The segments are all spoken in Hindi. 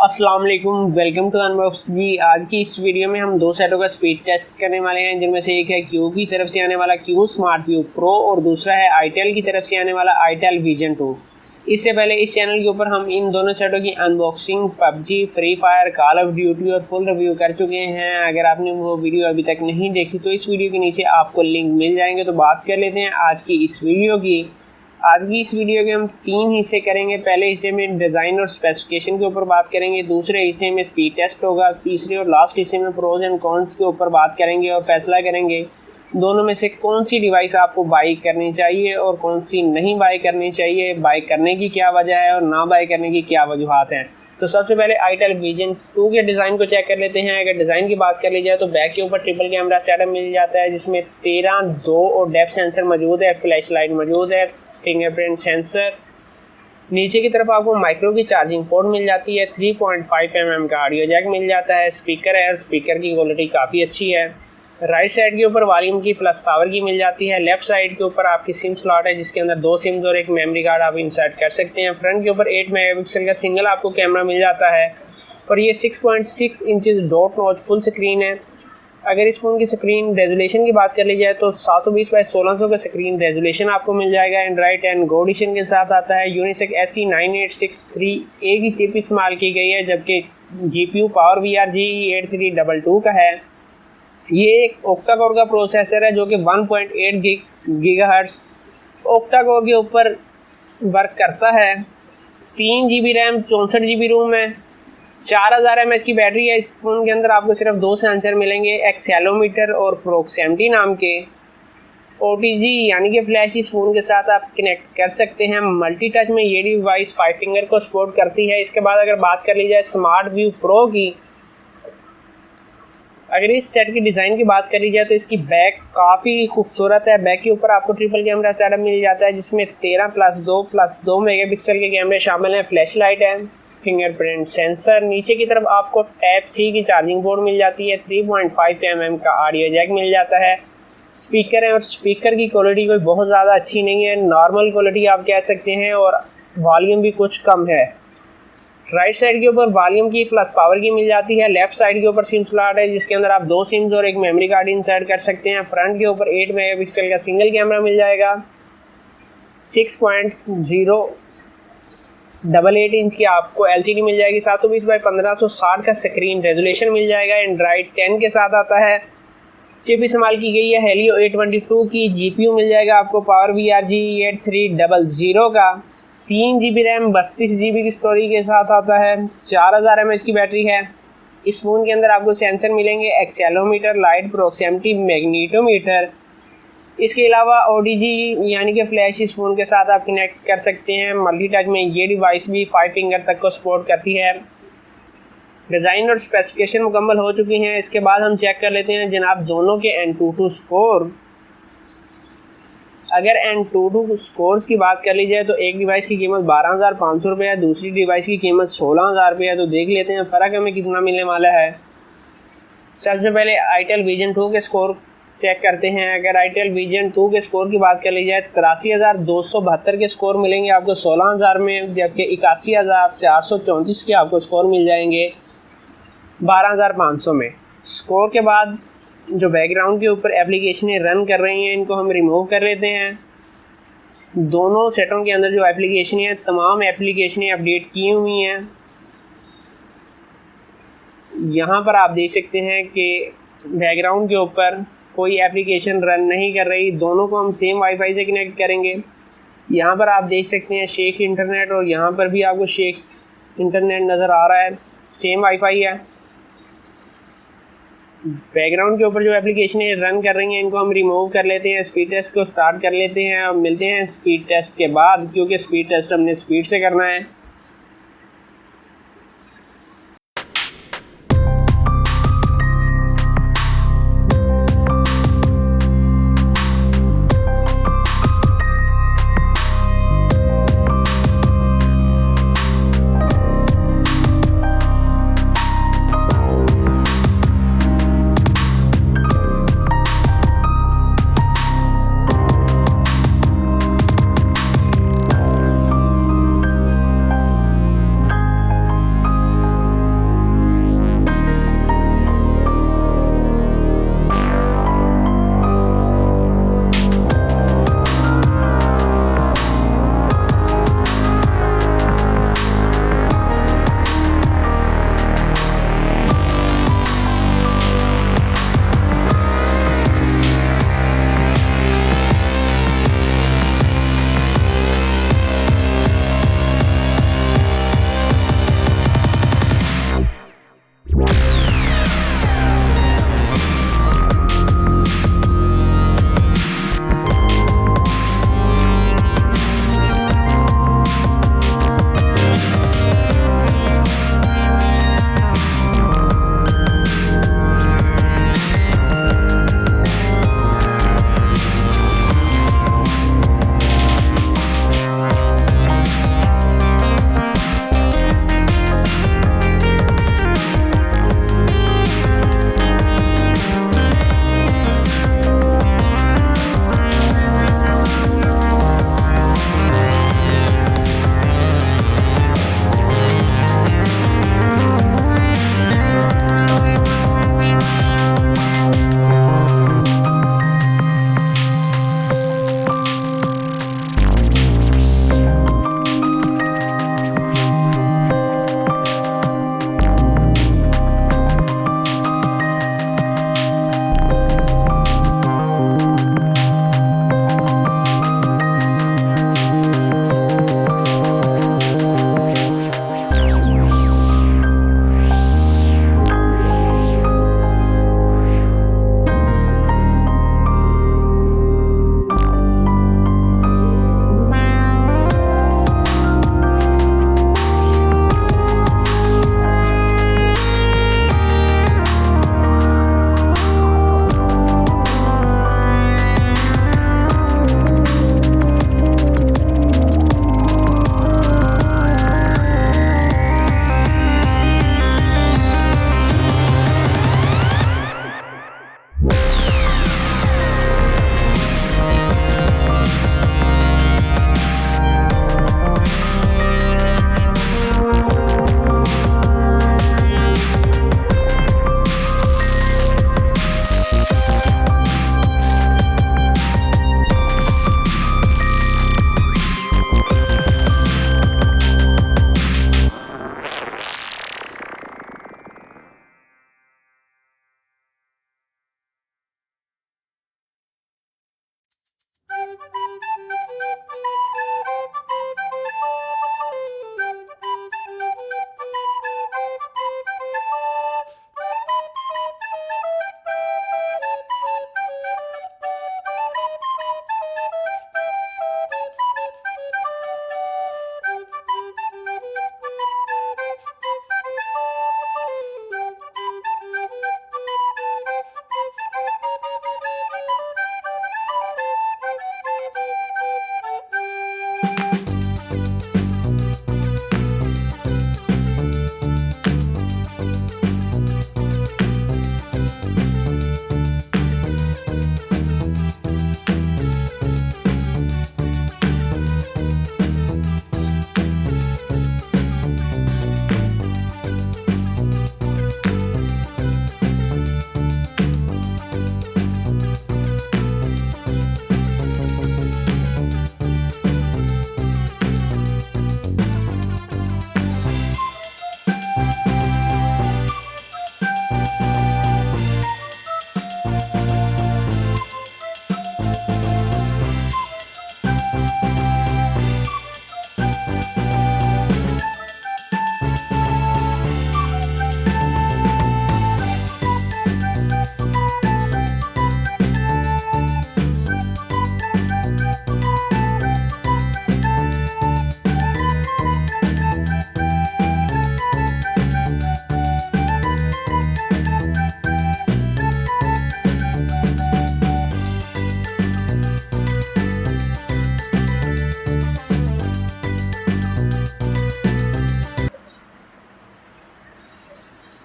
अस्सलाम वालेकुम, वेलकम टू अनबॉक्स जी। आज की इस वीडियो में हम दो सेटों का स्पीड टेस्ट करने वाले हैं, जिनमें से एक है क्यू की तरफ से आने वाला क्यू स्मार्ट व्यू प्रो और दूसरा है आईटेल की तरफ से आने वाला आईटेल विजन 2। इससे पहले इस चैनल के ऊपर हम इन दोनों सेटों की unboxing, PUBG, free fire, call of duty और फुल रिव्यू कर चुके हैं। अगर आपने वो वीडियो अभी तक नहीं देखी तो इस वीडियो के नीचे आपको लिंक मिल जाएंगे। तो बात कर लेते हैं आज की इस वीडियो की। आज की इस वीडियो के हम 3 हिस्से करेंगे। पहले हिस्से में डिज़ाइन और स्पेसिफिकेशन के ऊपर बात करेंगे, दूसरे हिस्से में स्पीड टेस्ट होगा, तीसरे और लास्ट हिस्से में प्रोज एंड कॉन्स के ऊपर बात करेंगे और फैसला करेंगे दोनों में से कौन सी डिवाइस आपको बाई करनी चाहिए और कौन सी नहीं बाई करनी चाहिए, बाई करने की क्या वजह है और ना बाई करने की क्या वजूहात हैं। तो सबसे पहले आईटेल विजन 2 के डिज़ाइन को चेक कर लेते हैं। अगर डिज़ाइन की बात कर ली जाए तो बैक के ऊपर ट्रिपल कैमरा सेटअप मिल जाता है, जिसमें 13, 2 और डेप्थ सेंसर मौजूद है, फ्लैश लाइट मौजूद है, फिंगरप्रिंट सेंसर। नीचे की तरफ आपको माइक्रो की चार्जिंग पोर्ट मिल जाती है, 3.5 mm का ऑडियो जैक मिल जाता है, स्पीकर है और स्पीकर की क्वालिटी काफ़ी अच्छी है। राइट साइड के ऊपर वॉल्यूम की प्लस पावर की मिल जाती है। लेफ्ट साइड के ऊपर आपकी सिम स्लॉट है, जिसके अंदर 2 सिम्स और एक मेमोरी कार्ड आप इंसर्ट कर सकते हैं। फ्रंट के ऊपर 8 मेगापिक्सल का सिंगल आपको कैमरा मिल जाता है और ये 6.6 inches dot notch full screen है। अगर इस फ़ोन की स्क्रीन रेजोल्यूशन की बात कर ली जाए तो 720x1600 का स्क्रीन रेजोल्यूशन आपको मिल जाएगा। एंड्रॉइड 10 गो एडिशन के साथ आता है। यूनिसेक SE9863A की चिप इस्तेमाल की गई है, जबकि GPU पावर VRGE8322 का है। ये एक ऑक्टा कोर का प्रोसेसर है जो कि 1.8 गीगाहर्ट्ज़ ऑक्टा कोर के ऊपर वर्क करता है। 3 GB रैम, 64 GB रोम है, 4000 mAh की बैटरी है। इस फ़ोन के अंदर आपको सिर्फ 2 सेंसर मिलेंगे, एक्सेलोमीटर और प्रोक्सिमिटी नाम के। OTG यानी कि फ्लैश इस फ़ोन के साथ आप कनेक्ट कर सकते हैं। मल्टी टच में ये डिवाइस 5 फिंगर को सपोर्ट करती है। इसके बाद अगर बात कर ली जाए स्मार्ट व्यू प्रो की, अगर इस सेट की डिज़ाइन की बात करी जाए तो इसकी बैक काफ़ी खूबसूरत है। बैक के ऊपर आपको ट्रिपल कैमरा सेटअप मिल जाता है, जिसमें 13+2+2 मेगापिक्सल के कैमरे शामिल हैं, फ्लैश लाइट है, फिंगरप्रिंट सेंसर। नीचे की तरफ आपको टाइप C की चार्जिंग पोर्ट मिल जाती है, 3.5 mm का ऑडियो जैक मिल जाता है, स्पीकर है और स्पीकर की क्वालिटी कोई बहुत ज़्यादा अच्छी नहीं है, नॉर्मल क्वालिटी आप कह सकते हैं, और वॉल्यूम भी कुछ कम है। राइट साइड के ऊपर वॉल्यूम की प्लस पावर की मिल जाती है। लेफ्ट साइड के ऊपर सिम स्लॉट है, जिसके अंदर आप 2 सिम्स और एक मेमोरी कार्ड इंसर्ट कर सकते हैं। फ्रंट के ऊपर 8 मेगापिक्सल का सिंगल कैमरा मिल जाएगा, 6.088 इंच की आपको LCD मिल जाएगी, 720x1560 का स्क्रीन रेजोल्यूशन मिल जाएगा। एंड्रॉइड 10 के साथ आता है। चिप इस्तेमाल की गई है Helio A22 की। GPU मिल जाएगा आपको पावर VRGE8322 का। 3 GB रैम, 32 GB की स्टोरेज के साथ आता है, 4000 mAh की बैटरी है। इस फ़ोन के अंदर आपको सेंसर मिलेंगे, एक्सेलोमीटर, लाइट, प्रोक्सिमिटी, मैग्नीटोमीटर। इसके अलावा OTG यानी कि फ्लैश इस फ़ोन के साथ आप कनेक्ट कर सकते हैं। मल्टी टच में ये डिवाइस भी 5 फिंगर तक को सपोर्ट करती है। डिज़ाइन और स्पेसिफिकेशन मुकम्मल हो चुकी हैं। इसके बाद हम चेक कर लेते हैं जनाब दोनों के AnTuTu स्कोर। अगर AnTuTu स्कोर्स की बात कर ली जाए तो एक डिवाइस की कीमत 12,500 रुपये है, दूसरी डिवाइस की कीमत 16,000 रुपये है। तो देख लेते हैं फ़र्क हमें कितना मिलने वाला है। सबसे पहले आईटेल विजन 2 के स्कोर चेक करते हैं। अगर आईटेल विजन 2 के स्कोर की बात कर ली जाए 83,272 के स्कोर मिलेंगे आपको 16,000 में, जबकि 81,434 के आपको स्कोर मिल जाएंगे 12,500 में। स्कोर के बाद जो बैकग्राउंड के ऊपर एप्लीकेशनें रन कर रही हैं, इनको हम रिमूव कर लेते हैं। दोनों सेटों के अंदर जो एप्लीकेशन हैं, तमाम एप्लीकेशनें अपडेट की हुई हैं। यहाँ पर आप देख सकते हैं कि बैकग्राउंड के ऊपर कोई एप्लीकेशन रन नहीं कर रही। दोनों को हम सेम वाईफाई से कनेक्ट करेंगे। यहाँ पर आप देख सकते हैं शेख इंटरनेट, और यहाँ पर भी आपको शेख इंटरनेट नज़र आ रहा है, सेम वाईफाई है। बैकग्राउंड के ऊपर जो एप्लीकेशन रन कर रही हैं, इनको हम रिमूव कर लेते हैं। स्पीड टेस्ट को स्टार्ट कर लेते हैं। अब मिलते हैं स्पीड टेस्ट के बाद, क्योंकि स्पीड टेस्ट हमने स्पीड से करना है।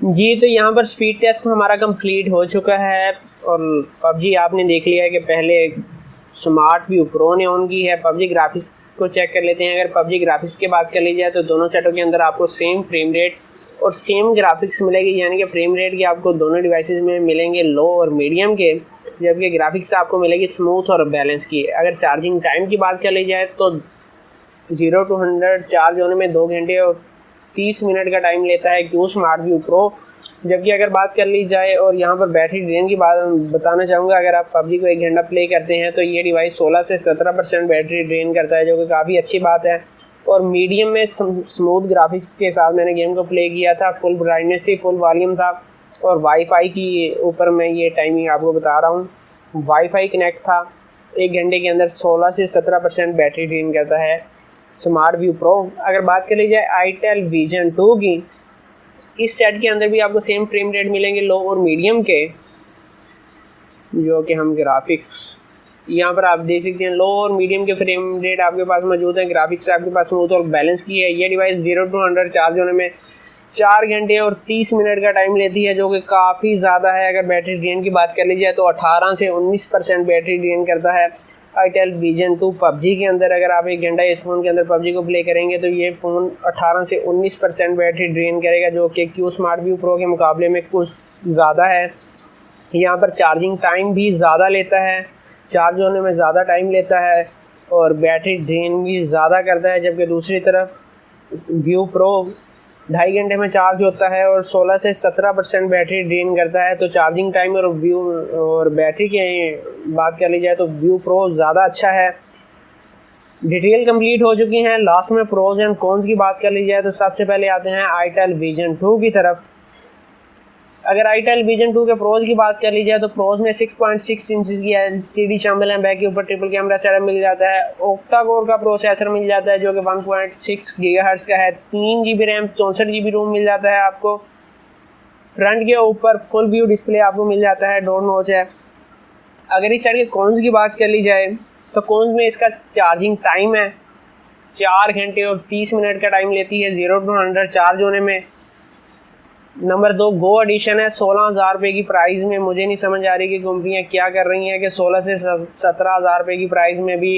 जी तो यहाँ पर स्पीड टेस्ट हमारा कंप्लीट हो चुका है और पबजी आपने देख लिया है कि पहले स्मार्ट व्यू प्रो ने ऑन की है। पबजी ग्राफिक्स को चेक कर लेते हैं। अगर पबजी ग्राफिक्स की बात कर ली जाए तो दोनों सेटों के अंदर आपको सेम फ्रेम रेट और सेम ग्राफिक्स मिलेगी, यानी कि फ्रेम रेट की आपको दोनों डिवाइसेस में मिलेंगे लो और मीडियम के, जबकि ग्राफिक्स आपको मिलेगी स्मूथ और बैलेंस की। अगर चार्जिंग टाइम की बात कर ली जाए तो 0 to 100 चार्ज होने में 2 घंटे और 30 मिनट का टाइम लेता है क्यू स्मार्ट व्यू प्रो। जबकि अगर बात कर ली जाए और यहाँ पर बैटरी ड्रेन की बात बताना चाहूँगा, अगर आप पबजी को 1 घंटा प्ले करते हैं तो ये डिवाइस 16 से 17% बैटरी ड्रेन करता है, जो कि काफ़ी अच्छी बात है। और मीडियम में स्मूथ ग्राफिक्स के साथ मैंने गेम को प्ले किया था, फुल ब्राइटनेस थी, फुल वॉल्यूम था और वाईफाई की ऊपर मैं ये टाइमिंग आपको बता रहा हूँ, वाईफाई कनेक्ट था। 1 घंटे के अंदर 16 से 17% बैटरी ड्रेन करता है स्मार्ट व्यू प्रो। अगर बात कर ली जाए आईटेल विजन 2 की, इस सेट के अंदर भी आपको सेम फ्रेम रेट मिलेंगे लो और मीडियम के, जो कि हम ग्राफिक्स यहाँ पर आप देख सकते हैं लो और मीडियम के फ्रेम रेट आपके पास मौजूद है। ग्राफिक्स आपके पास स्मूथ और बैलेंस की है। ये डिवाइस 0 to 100 चार्ज होने में 4 घंटे और 30 मिनट का टाइम लेती है, जो कि काफ़ी ज़्यादा है। अगर बैटरी ड्रेन की बात कर ली जाए तो 18 से 19% बैटरी ड्रेन करता है आईटेल विजन 2 पबजी के अंदर। अगर आप 1 घंटा इस फ़ोन के अंदर पबजी को प्ले करेंगे तो ये फ़ोन 18 से 19% बैटरी ड्रेन करेगा, जो कि क्यू स्मार्ट व्यू प्रो के मुकाबले में कुछ ज़्यादा है। यहाँ पर चार्जिंग टाइम भी ज़्यादा लेता है, चार्ज होने में ज़्यादा टाइम लेता है और बैटरी ड्रेन भी ज़्यादा करता है। जबकि दूसरी तरफ व्यू प्रो 2.5 घंटे में चार्ज होता है और 16 से 17% बैटरी ड्रेन करता है। तो चार्जिंग टाइम और व्यू और बैटरी की बात कर ली जाए तो व्यू प्रो ज़्यादा अच्छा है। डिटेल कंप्लीट हो चुकी हैं। लास्ट में प्रोज एंड कॉन्स की बात कर ली जाए तो सबसे पहले आते हैं आईटेल विजन 2 की तरफ। अगर आईटेल विजन 2 के प्रोज की बात कर ली जाए तो प्रोज में 6.6 इंच की एलसीडी शामिल है, बैक के ऊपर ट्रिपल कैमरा सेटअप मिल जाता है, ऑक्टा कोर का प्रोसेसर मिल जाता है जो कि 1.6 गीगाहर्ट्ज़ का है, 3 GB रैम, 64 GB रोम मिल जाता है आपको। फ्रंट के ऊपर फुल व्यू डिस्प्ले आपको मिल जाता है, डोर नॉच है। अगर इस साइड के कॉन्स की बात कर ली जाए तो कॉन्स में इसका चार्जिंग टाइम है 4 घंटे और 30 मिनट का टाइम लेती है 0 to 100 चार्ज होने में। नंबर 2 गो एडिशन है 16,000 रुपये की प्राइस में। मुझे नहीं समझ आ रही कि कंपनियां क्या कर रही हैं कि 16 से 17,000 रुपये की प्राइस में भी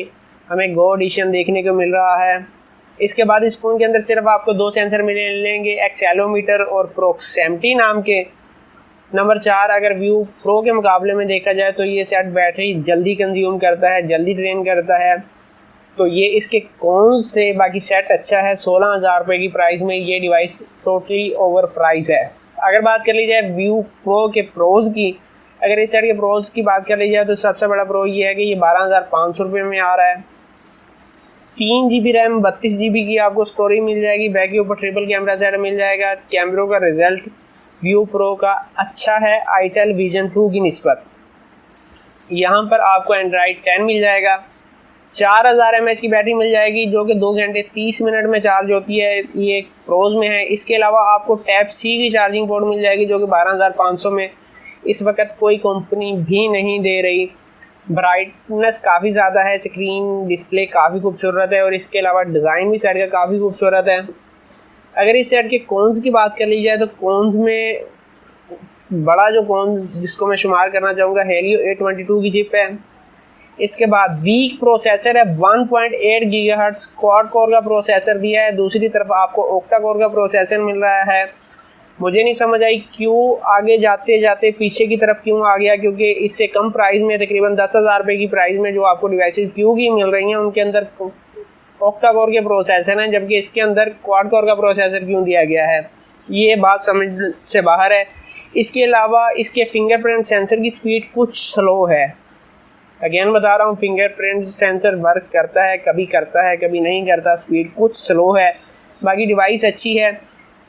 हमें गो एडिशन देखने को मिल रहा है। इसके बाद इस फ़ोन के अंदर सिर्फ आपको 2 सेंसर मिलेंगे, एक्सेलोमीटर और प्रोक्सिमिटी नाम के। नंबर 4 अगर व्यू प्रो के मुकाबले में देखा जाए तो ये सेट बैटरी जल्दी कंज्यूम करता है, जल्दी ड्रेन करता है। तो ये इसके कॉन्स थे, बाकी सेट अच्छा है। 16,000 रुपये की प्राइस में ये डिवाइस टोटली ओवर प्राइस है। अगर बात कर ली जाए व्यू प्रो के प्रोज की, अगर इस सेट के प्रोज की बात कर ली जाए तो सबसे बड़ा प्रो ये है कि ये 12,500 रुपये में आ रहा है। 3 GB रैम, 32 GB की आपको स्टोरेज मिल जाएगी, बैक के ऊपर ट्रिपल कैमरा सेट मिल जाएगा। कैमरों का रिजल्ट व्यू प्रो का अच्छा है आईटेल विजन 2 की निस्बत। यहाँ पर आपको एंड्रॉइड 10 मिल जाएगा, 4000 mAh की बैटरी मिल जाएगी जो कि 2 घंटे 30 मिनट में चार्ज होती है, ये प्रोज में है। इसके अलावा आपको टाइप सी की चार्जिंग पोर्ट मिल जाएगी जो कि 12,500 में इस वक्त कोई कंपनी भी नहीं दे रही। ब्राइटनेस काफ़ी ज़्यादा है, स्क्रीन डिस्प्ले काफ़ी खूबसूरत है और इसके अलावा डिज़ाइन भी सेट का काफ़ी खूबसूरत है। अगर इस सेट के कॉन्स की बात कर ली जाए तो कॉन्स में बड़ा जो कॉन जिसको मैं शुमार करना चाहूँगा, हेलियो A22 की चिप है। इसके बाद वीक प्रोसेसर है, 1.8 गीगाहर्ट्ज़ क्वाड कोर का प्रोसेसर दिया है। दूसरी तरफ आपको ऑक्टा कोर का प्रोसेसर मिल रहा है। मुझे नहीं समझ आई क्यों आगे जाते जाते पीछे की तरफ क्यों आ गया, क्योंकि इससे कम प्राइस में तकरीबन 10,000 रुपये की प्राइस में जो आपको डिवाइसेस क्यों की मिल रही हैं उनके अंदर ऑक्टा कोर के प्रोसेसर हैं, जबकि इसके अंदर क्वाड कोर का प्रोसेसर क्यों दिया गया है, ये बात समझ से बाहर है। इसके अलावा इसके फिंगरप्रिंट सेंसर की स्पीड कुछ स्लो है। अगेन बता रहा हूँ, फिंगरप्रिंट सेंसर वर्क करता है, कभी नहीं करता, स्पीड कुछ स्लो है। बाकी डिवाइस अच्छी है।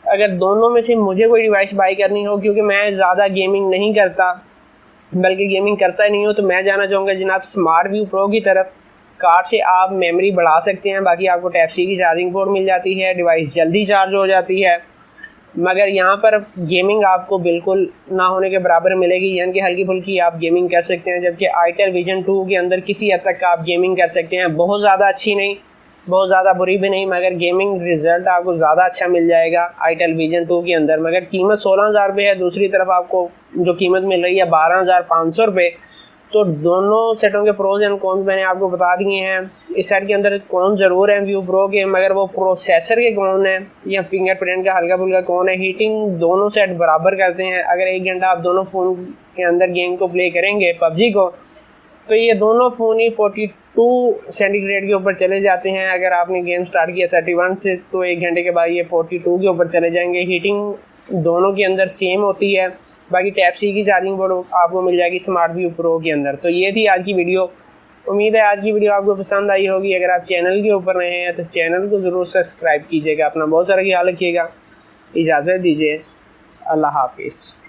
अगर दोनों में से मुझे कोई डिवाइस बाई करनी हो, क्योंकि मैं ज़्यादा गेमिंग नहीं करता, बल्कि गेमिंग करता ही नहीं हो, तो मैं जाना चाहूँगा जनाब स्मार्ट व्यू प्रो की तरफ। कार्ड से आप मेमोरी बढ़ा सकते हैं, बाकी आपको टाइप सी की चार्जिंग पोर्ट मिल जाती है, डिवाइस जल्दी चार्ज हो जाती है। मगर यहाँ पर गेमिंग आपको बिल्कुल ना होने के बराबर मिलेगी, यानी कि हल्की फुल्की आप गेमिंग कर सकते हैं, जबकि आईटेल विजन 2 के अंदर किसी हद तक आप गेमिंग कर सकते हैं, बहुत ज़्यादा अच्छी नहीं, बहुत ज़्यादा बुरी भी नहीं, मगर गेमिंग रिजल्ट आपको ज़्यादा अच्छा मिल जाएगा आईटेल विजन 2 के अंदर। मगर कीमत 16,000 रुपये है, दूसरी तरफ आपको जो कीमत मिल रही है 12,500 रुपये। तो दोनों सेटों के प्रोज एंड कॉन्स मैंने आपको बता दिए हैं। इस सेट के अंदर कौन ज़रूर है व्यू प्रो के, मगर वो प्रोसेसर के कौन है या फिंगरप्रिंट का हल्का फुल्का कौन है। हीटिंग दोनों सेट बराबर करते हैं। अगर 1 घंटा आप दोनों फ़ोन के अंदर गेम को प्ले करेंगे पबजी को, तो ये दोनों फ़ोन ही 42 सेंटीग्रेड के ऊपर चले जाते हैं। अगर आपने गेम स्टार्ट किया 31 से, तो 1 घंटे के बाद ये 42 के ऊपर चले जाएंगे। हीटिंग दोनों के अंदर सेम होती है। बाकी टाइप सी की चार्जिंग पोर्ट आपको मिल जाएगी स्मार्ट व्यू प्रो के अंदर। तो ये थी आज की वीडियो। उम्मीद है आज की वीडियो आपको पसंद आई होगी। अगर आप चैनल के ऊपर रहे हैं तो चैनल को ज़रूर सब्सक्राइब कीजिएगा। अपना बहुत सारा ख्याल रखिएगा। इजाज़त दीजिए। अल्लाह हाफिज़।